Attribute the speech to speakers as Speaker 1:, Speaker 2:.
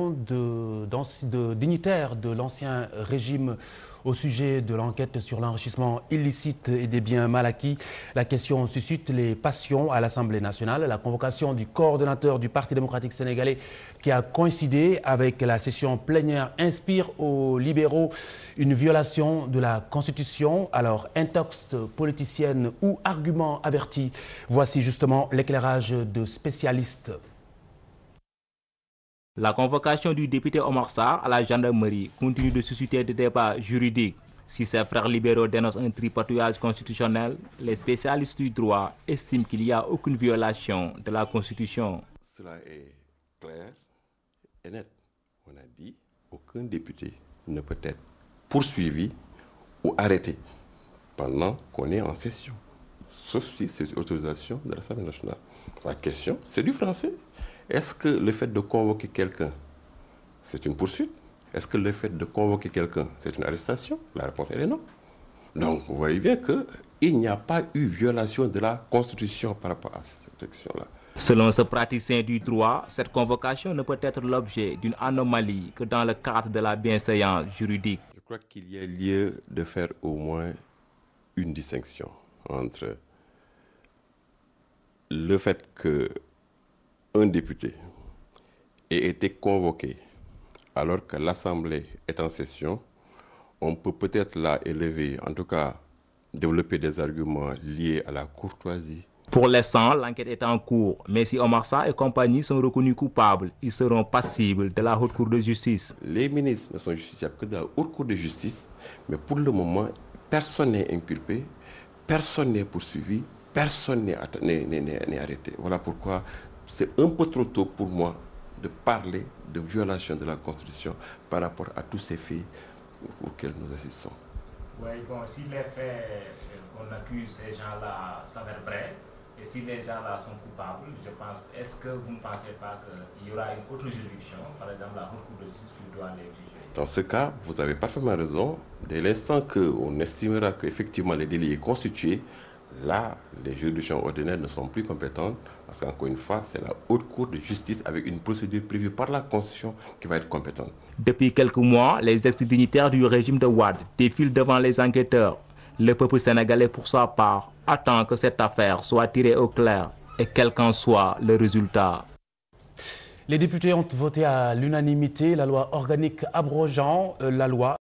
Speaker 1: de dignitaires de l'ancien régime au sujet de l'enquête sur l'enrichissement illicite et des biens mal acquis. La question suscite les passions à l'Assemblée nationale. La convocation du coordonnateur du Parti démocratique sénégalais qui a coïncidé avec la session plénière inspire aux libéraux une violation de la Constitution. Alors, intox politicienne ou argument averti? Voici justement l'éclairage de spécialistes.
Speaker 2: La convocation du député Omar Sarr à la gendarmerie continue de susciter des débats juridiques. Si ses frères libéraux dénoncent un tripatouillage constitutionnel, les spécialistes du droit estiment qu'il n'y a aucune violation de la Constitution.
Speaker 3: Cela est clair et net. On a dit qu'aucun député ne peut être poursuivi ou arrêté pendant qu'on est en session, sauf si c'est une autorisation de l'Assemblée nationale. La question, c'est du français. Est-ce que le fait de convoquer quelqu'un, c'est une poursuite? Est-ce que le fait de convoquer quelqu'un, c'est une arrestation? La réponse est non. Donc, vous voyez bien qu'il n'y a pas eu violation de la Constitution par rapport à cette action-là.
Speaker 2: Selon ce praticien du droit, cette convocation ne peut être l'objet d'une anomalie que dans le cadre de la bienséance juridique.
Speaker 3: Je crois qu'il y a lieu de faire au moins une distinction entre le fait qu'un député ait été convoqué alors que l'Assemblée est en session. On peut peut-être là élever, en tout cas développer des arguments liés à la courtoisie.
Speaker 2: Pour l'instant, l'enquête est en cours, mais si Omar Sarr et compagnie sont reconnus coupables, ils seront passibles de la Haute Cour de justice.
Speaker 3: Les ministres ne sont justiciables que de la Haute Cour de justice, mais pour le moment, personne n'est inculpé, personne n'est poursuivi, personne n'est arrêté. Voilà pourquoi c'est un peu trop tôt pour moi de parler de violation de la Constitution par rapport à tous ces faits auxquels nous assistons.
Speaker 2: Oui, bon, si les faits qu'on accuse ces gens-là s'avèrent vrais, et si les gens-là sont coupables, je pense, est-ce que vous ne pensez pas qu'il y aura une autre juridiction, par exemple la Haute Cour de justice qui doit les juger?
Speaker 3: Dans ce cas, vous avez parfaitement raison. Dès l'instant qu'on estimera qu'effectivement les délits est constitué, là, les juridictions ordinaires ne sont plus compétentes parce qu'encore une fois, c'est la Haute Cour de justice avec une procédure prévue par la Constitution qui va être compétente.
Speaker 2: Depuis quelques mois, les ex-dignitaires du régime de Wade défilent devant les enquêteurs. Le peuple sénégalais, pour sa part, attend que cette affaire soit tirée au clair et quel qu'en soit le résultat.
Speaker 1: Les députés ont voté à l'unanimité la loi organique abrogeant la loi